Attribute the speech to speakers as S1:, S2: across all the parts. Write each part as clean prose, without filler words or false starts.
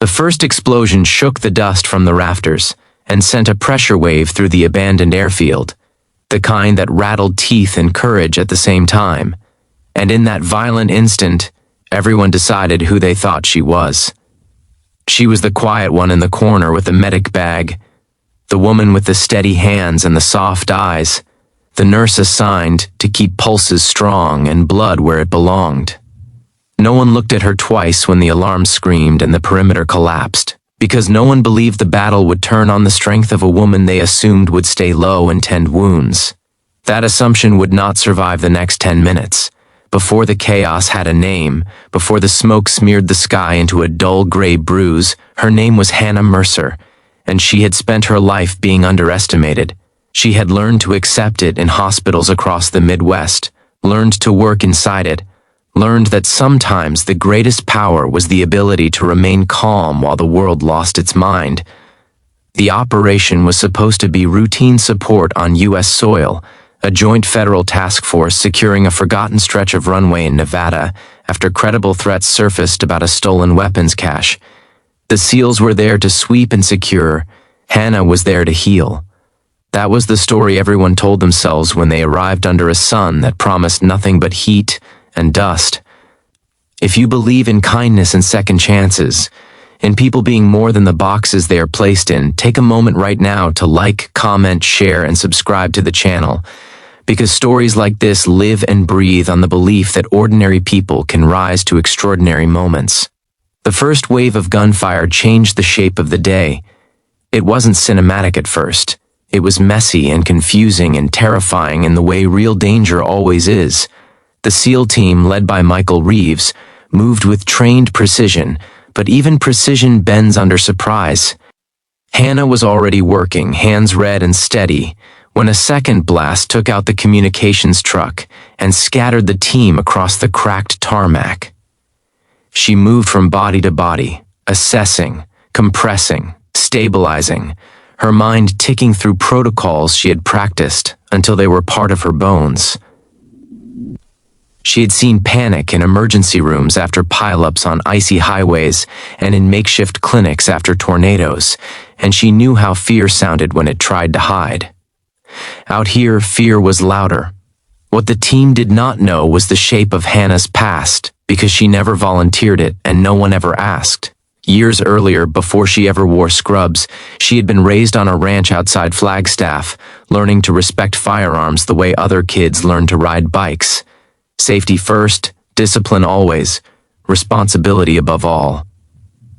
S1: The first explosion shook the dust from the rafters and sent a pressure wave through the abandoned airfield, the kind that rattled teeth and courage at the same time. And in that violent instant, everyone decided who they thought she was. She was the quiet one in the corner with the medic bag, the woman with the steady hands and the soft eyes, the nurse assigned to keep pulses strong and blood where it belonged. No one looked at her twice when the alarm screamed and the perimeter collapsed, because no one believed the battle would turn on the strength of a woman they assumed would stay low and tend wounds. That assumption would not survive the next 10 minutes. Before the chaos had a name, before the smoke smeared the sky into a dull gray bruise, her name was Hannah Mercer, and she had spent her life being underestimated. She had learned to accept it in hospitals across the Midwest, learned to work inside it, learned that sometimes the greatest power was the ability to remain calm while the world lost its mind. The operation was supposed to be routine support on U.S. soil, a joint federal task force securing a forgotten stretch of runway in Nevada after credible threats surfaced about a stolen weapons cache. The SEALs were there to sweep and secure. Hannah was there to heal. That was the story everyone told themselves when they arrived under a sun that promised nothing but heat and dust. If you believe in kindness and second chances, in people being more than the boxes they are placed in, take a moment right now to like, comment, share, and subscribe to the channel, because stories like this live and breathe on the belief that ordinary people can rise to extraordinary moments. The first wave of gunfire changed the shape of the day. It wasn't cinematic at first. It was messy and confusing and terrifying in the way real danger always is. The SEAL team, led by Michael Reeves, moved with trained precision, but even precision bends under surprise. Hannah was already working, hands red and steady, when a second blast took out the communications truck and scattered the team across the cracked tarmac. She moved from body to body, assessing, compressing, stabilizing, her mind ticking through protocols she had practiced until they were part of her bones. She had seen panic in emergency rooms after pileups on icy highways and in makeshift clinics after tornadoes, and she knew how fear sounded when it tried to hide. Out here, fear was louder. What the team did not know was the shape of Hannah's past, because she never volunteered it and no one ever asked. Years earlier, before she ever wore scrubs, she had been raised on a ranch outside Flagstaff, learning to respect firearms the way other kids learned to ride bikes. Safety first, discipline always, responsibility above all.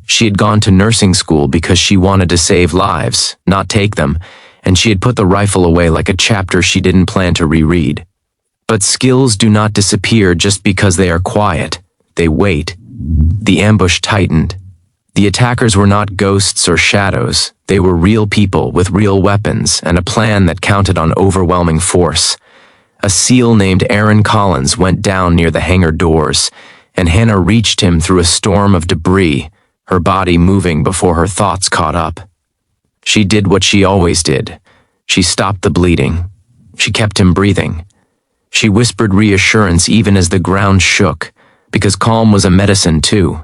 S1: She had gone to nursing school because she wanted to save lives, not take them, and she had put the rifle away like a chapter she didn't plan to reread. But skills do not disappear just because they are quiet. They wait. The ambush tightened. The attackers were not ghosts or shadows. They were real people with real weapons and a plan that counted on overwhelming force. A SEAL named Aaron Collins went down near the hangar doors, and Hannah reached him through a storm of debris, her body moving before her thoughts caught up. She did what she always did. She stopped the bleeding. She kept him breathing. She whispered reassurance even as the ground shook, because calm was a medicine too.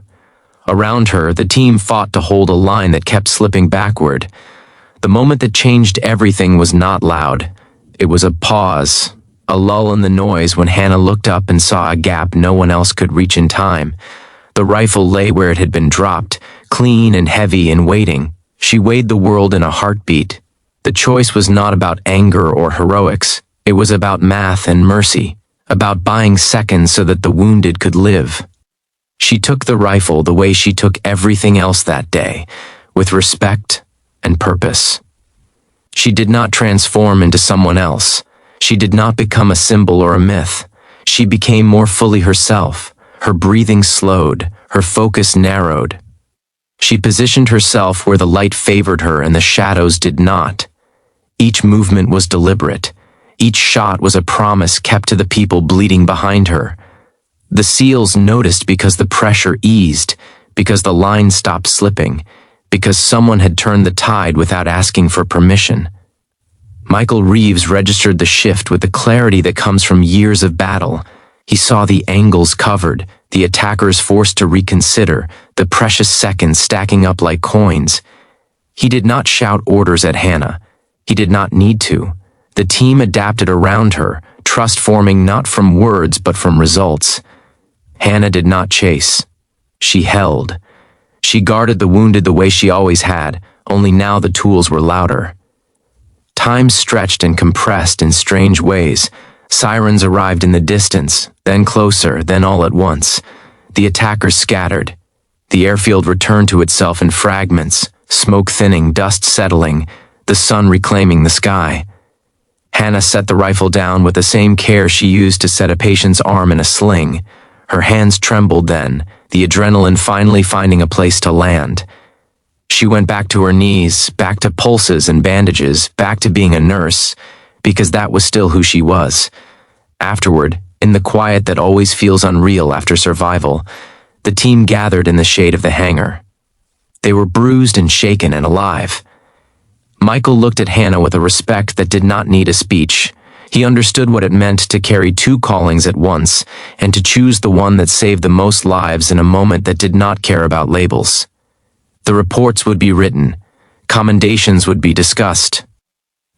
S1: Around her, the team fought to hold a line that kept slipping backward. The moment that changed everything was not loud. It was a pause, a lull in the noise when Hannah looked up and saw a gap no one else could reach in time. The rifle lay where it had been dropped, clean and heavy and waiting. She weighed the world in a heartbeat. The choice was not about anger or heroics. It was about math and mercy, about buying seconds so that the wounded could live. She took the rifle the way she took everything else that day, with respect and purpose. She did not transform into someone else. She did not become a symbol or a myth. She became more fully herself. Her breathing slowed, her focus narrowed. She positioned herself where the light favored her and the shadows did not. Each movement was deliberate. Each shot was a promise kept to the people bleeding behind her. The SEALs noticed because the pressure eased, because the line stopped slipping, because someone had turned the tide without asking for permission. Michael Reeves registered the shift with the clarity that comes from years of battle. He saw the angles covered, the attackers forced to reconsider, the precious seconds stacking up like coins. He did not shout orders at Hannah. He did not need to. The team adapted around her, trust forming not from words but from results. Hannah did not chase. She held. She guarded the wounded the way she always had, only now the tools were louder. Time stretched and compressed in strange ways. Sirens arrived in the distance, then closer, then all at once. The attackers scattered. The airfield returned to itself in fragments, smoke thinning, dust settling, the sun reclaiming the sky. Hannah set the rifle down with the same care she used to set a patient's arm in a sling. Her hands trembled then, the adrenaline finally finding a place to land. She went back to her knees, back to pulses and bandages, back to being a nurse, because that was still who she was. Afterward, in the quiet that always feels unreal after survival, the team gathered in the shade of the hangar. They were bruised and shaken and alive. Michael looked at Hannah with a respect that did not need a speech. He understood what it meant to carry two callings at once, and to choose the one that saved the most lives in a moment that did not care about labels. The reports would be written. Commendations would be discussed.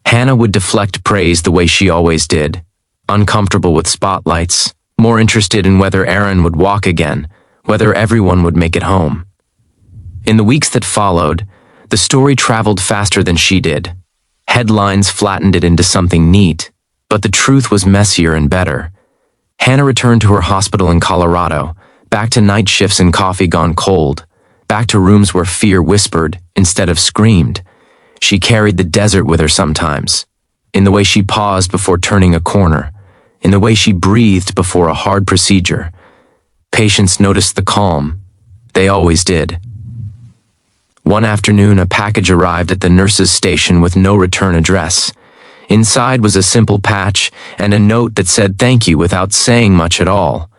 S1: Hannah would deflect praise the way she always did, uncomfortable with spotlights, more interested in whether Aaron would walk again, whether everyone would make it home. In the weeks that followed, the story traveled faster than she did. Headlines flattened it into something neat, but the truth was messier and better. Hannah returned to her hospital in Colorado, back to night shifts and coffee gone cold, back to rooms where fear whispered instead of screamed. She carried the desert with her sometimes, in the way she paused before turning a corner, in the way she breathed before a hard procedure. Patients noticed the calm. They always did. One afternoon, a package arrived at the nurse's station with no return address. Inside was a simple patch and a note that said thank you without saying much at all.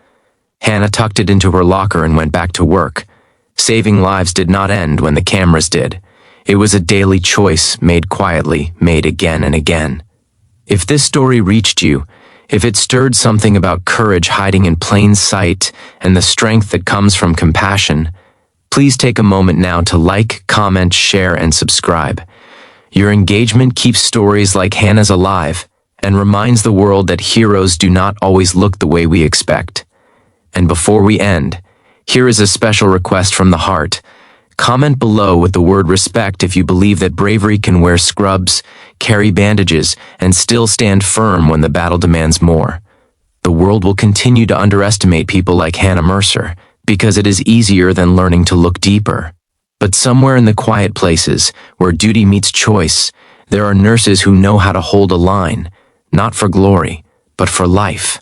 S1: Hannah tucked it into her locker and went back to work. Saving lives did not end when the cameras did. It was a daily choice made quietly, made again and again. If this story reached you, if it stirred something about courage hiding in plain sight and the strength that comes from compassion, please take a moment now to like, comment, share, and subscribe. Your engagement keeps stories like Hannah's alive and reminds the world that heroes do not always look the way we expect. And before we end, here is a special request from the heart. Comment below with the word respect if you believe that bravery can wear scrubs, carry bandages, and still stand firm when the battle demands more. The world will continue to underestimate people like Hannah Mercer, because it is easier than learning to look deeper. But somewhere in the quiet places, where duty meets choice, there are nurses who know how to hold a line, not for glory, but for life.